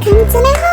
welcome to my home.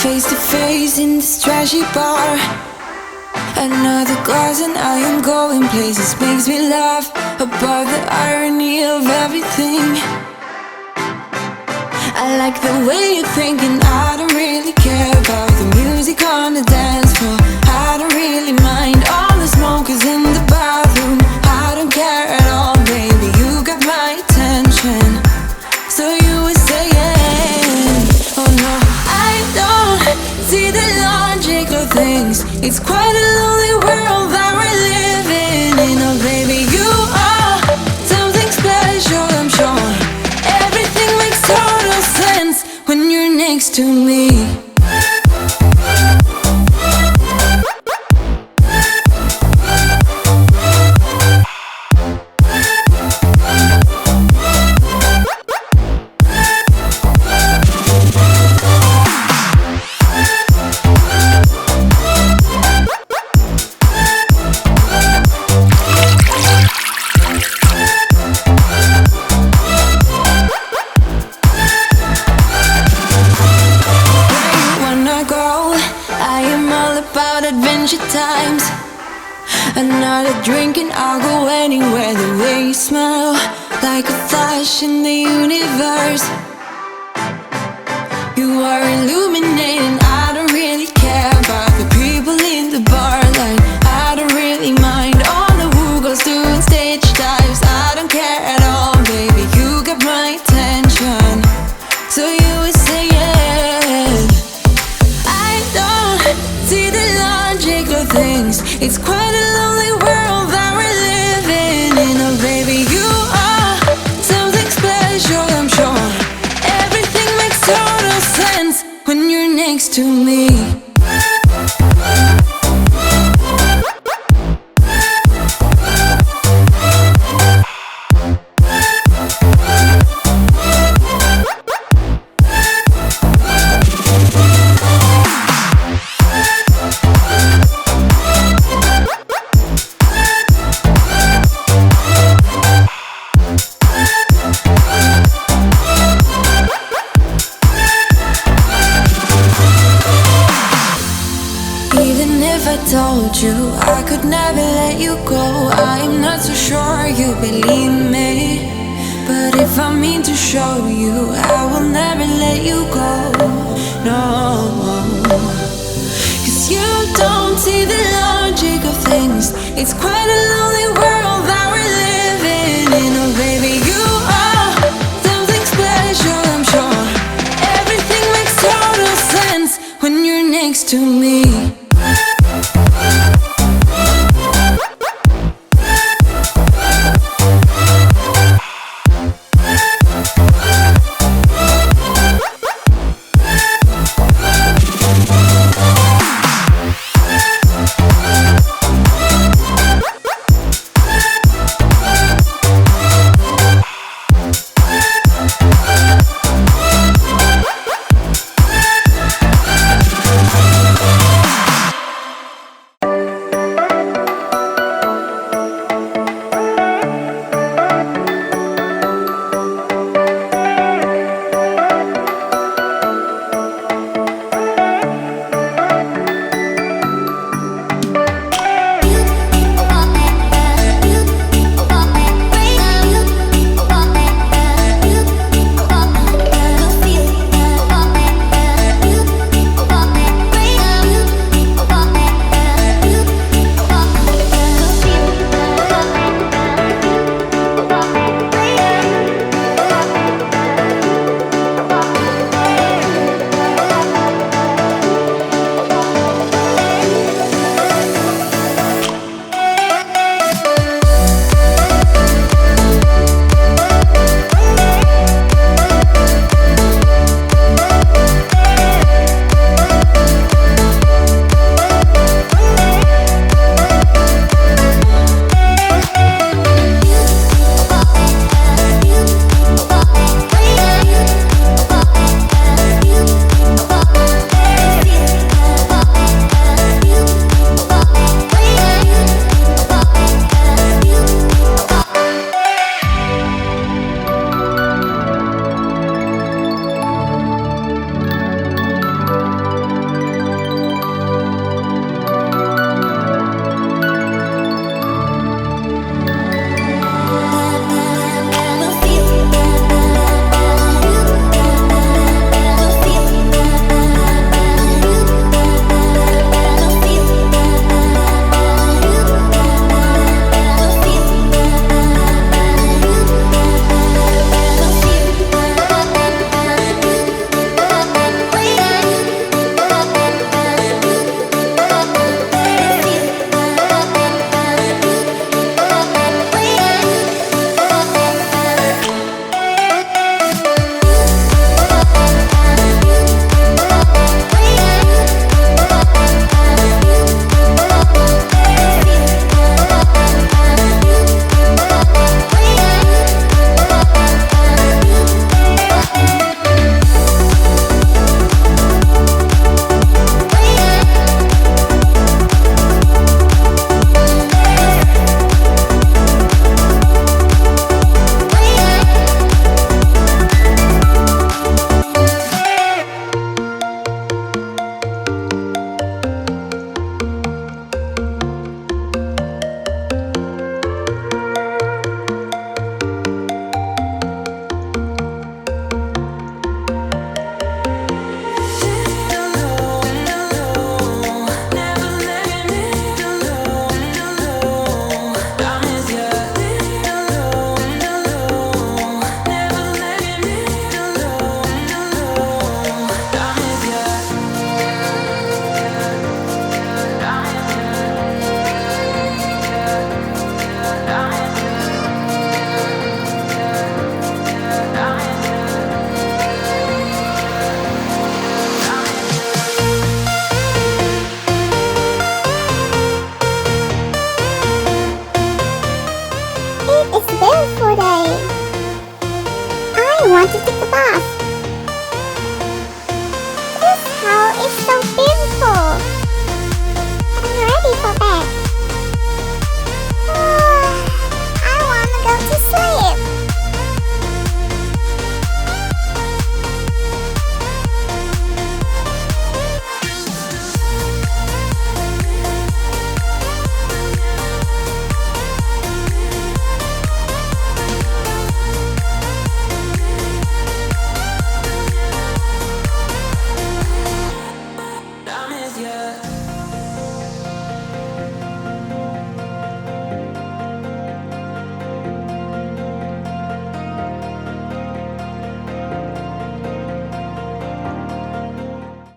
Face to face in this trashy bar. Another glass and I am going places. Makes me laugh about the irony of everything. I like the way you're thinking. I don't really care about the music on the dance floor. I don't really mind all the smokers in the bathroom. I don't care at all, baby, you got my attention. So you were saying, oh no, I don't see the logic of things. It's quite a lonely world that we're living in. Oh baby, you are something special, I'm sure. Everything makes total sense when you're next to me. Times another drink and I'll go anywhere. The way you smell, like a flash in the universe. You are illuminating. I don't really care about the people in the bar line. I don't really mind all the who goes doing stage dives. I don't care at all, baby, you got my attention. So you would say yeah. I don't see the logic of things. It's quite a lonely world that we're living in. Oh baby, you are something special, I'm sure. Everything makes total sense when you're next to me. Even if I told you I could never let you go, I'm not so sure you believe me. But if I mean to show you, I will never let you go. No, 'cause you don't see the logic of things. It's quite a lonely world that we're living in. Oh baby, you are something special, I'm sure. Everything makes total sense when you're next to me.